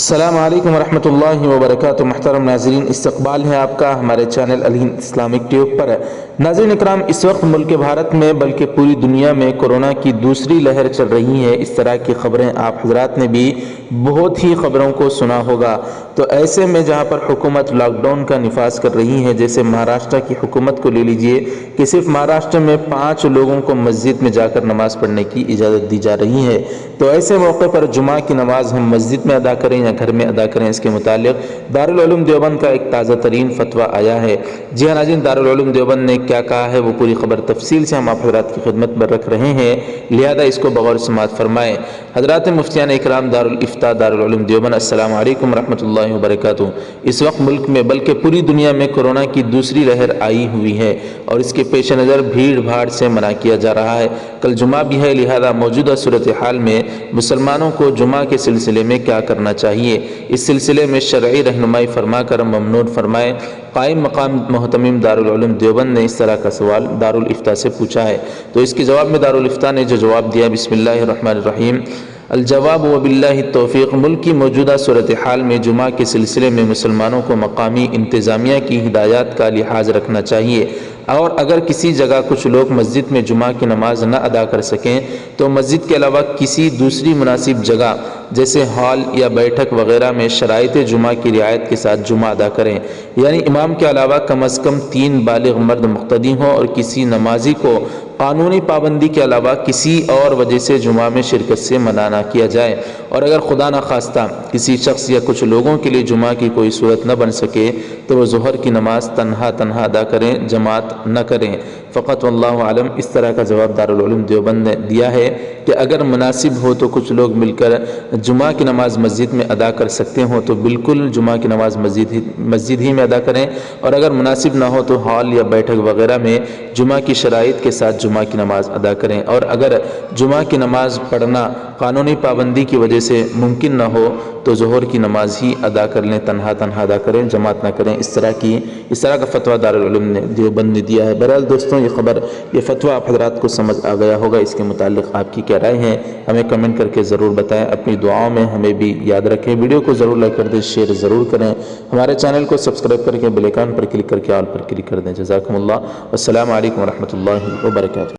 السلام علیکم ورحمۃ اللہ وبرکاتہ۔ محترم ناظرین، استقبال ہے آپ کا ہمارے چینل الہند اسلامک ٹیوب پر۔ ناظرین اکرام، اس وقت ملک بھارت میں بلکہ پوری دنیا میں کورونا کی دوسری لہر چل رہی ہے۔ اس طرح کی خبریں آپ حضرات نے بھی بہت ہی خبروں کو سنا ہوگا۔ تو ایسے میں جہاں پر حکومت لاک ڈاؤن کا نفاذ کر رہی ہے، جیسے مہاراشٹر کی حکومت کو لے لیجئے کہ صرف مہاراشٹر میں 5 لوگوں کو مسجد میں جا کر نماز پڑھنے کی اجازت دی جا رہی ہے۔ تو ایسے موقع پر جمعہ کی نماز ہم مسجد میں ادا کریں یا گھر میں ادا کریں، اس کے متعلق دارالعلوم دیوبند کا ایک تازہ ترین فتویٰ آیا ہے۔ جی ہاں ناظرین، دارالعلوم دیوبند نے کیا کہا ہے وہ پوری خبر تفصیل سے ہم آپ حضرات کی خدمت میں رکھ رہے ہیں، لہذا اس کو بغور سماعت فرمائیں۔ حضرات مفتیان اکرام دارالافتاء دارالعلوم دیوبند، السلام علیکم ورحمۃ اللہ وبرکاتہ۔ اس وقت ملک میں بلکہ پوری دنیا میں کورونا کی دوسری لہر آئی ہوئی ہے اور اس کے پیش نظر بھیڑ بھاڑ سے منع کیا جا رہا ہے۔ کل جمعہ بھی ہے، لہذا موجودہ صورتحال میں مسلمانوں کو جمعہ کے سلسلے میں کیا کرنا چاہیے، اس سلسلے میں شرعی رہنمائی فرما کر ممنون فرمائے۔ قائم مقام محتمم دارالعلوم دیوبند نے اس طرح کا سوال دارالافتاء سے پوچھا ہے، تو اس کے جواب میں دارالافتاء نے جو جواب دیا، بسم اللہ الرحمن الرحیم، الجواب وباللہ التوفیق۔ ملک کی موجودہ صورتحال میں جمعہ کے سلسلے میں مسلمانوں کو مقامی انتظامیہ کی ہدایات کا لحاظ رکھنا چاہیے، اور اگر کسی جگہ کچھ لوگ مسجد میں جمعہ کی نماز نہ ادا کر سکیں تو مسجد کے علاوہ کسی دوسری مناسب جگہ جیسے ہال یا بیٹھک وغیرہ میں شرائط جمعہ کی رعایت کے ساتھ جمعہ ادا کریں، یعنی امام کے علاوہ کم از کم 3 بالغ مرد مقتدی ہوں اور کسی نمازی کو قانونی پابندی کے علاوہ کسی اور وجہ سے جمعہ میں شرکت سے منع نہ کیا جائے، اور اگر خدا نخواستہ کسی شخص یا کچھ لوگوں کے لیے جمعہ کی کوئی صورت نہ بن سکے تو وہ ظہر کی نماز تنہا ادا کریں، جماعت نہ کریں فقط، واللہ عالم۔ اس طرح کا جواب دارالعلوم دیوبند نے دیا ہے کہ اگر مناسب ہو تو کچھ لوگ مل کر جمعہ کی نماز مسجد میں ادا کر سکتے ہوں تو بالکل جمعہ کی نماز مسجد ہی میں ادا کریں، اور اگر مناسب نہ ہو تو ہال یا بیٹھک وغیرہ میں جمعہ کی شرائط کے ساتھ جمعہ کی نماز ادا کریں، اور اگر جمعہ کی نماز پڑھنا قانونی پابندی کی وجہ سے ممکن نہ ہو تو ظہر کی نماز ہی ادا کر لیں، تنہا ادا کریں، جماعت نہ کریں۔ اس طرح کا فتویٰ دارالعلوم نے دیوبند نے دیا ہے۔ بہرحال دوستوں، یہ فتویٰ آپ حضرات کو سمجھ آ گیا ہوگا۔ اس کے متعلق آپ کی کیا رائے ہے ہمیں کمنٹ کر کے ضرور بتائیں، اپنی دعاؤں میں ہمیں بھی یاد رکھیں۔ ویڈیو کو ضرور لائک کر دیں، شیئر ضرور کریں، ہمارے چینل کو سبسکرائب کر کے بیل آئیکن پر کلک کر کے آل پر کلک کر دیں۔ جزاکم اللہ، السلام علیکم ورحمۃ اللہ وبرکاتہ۔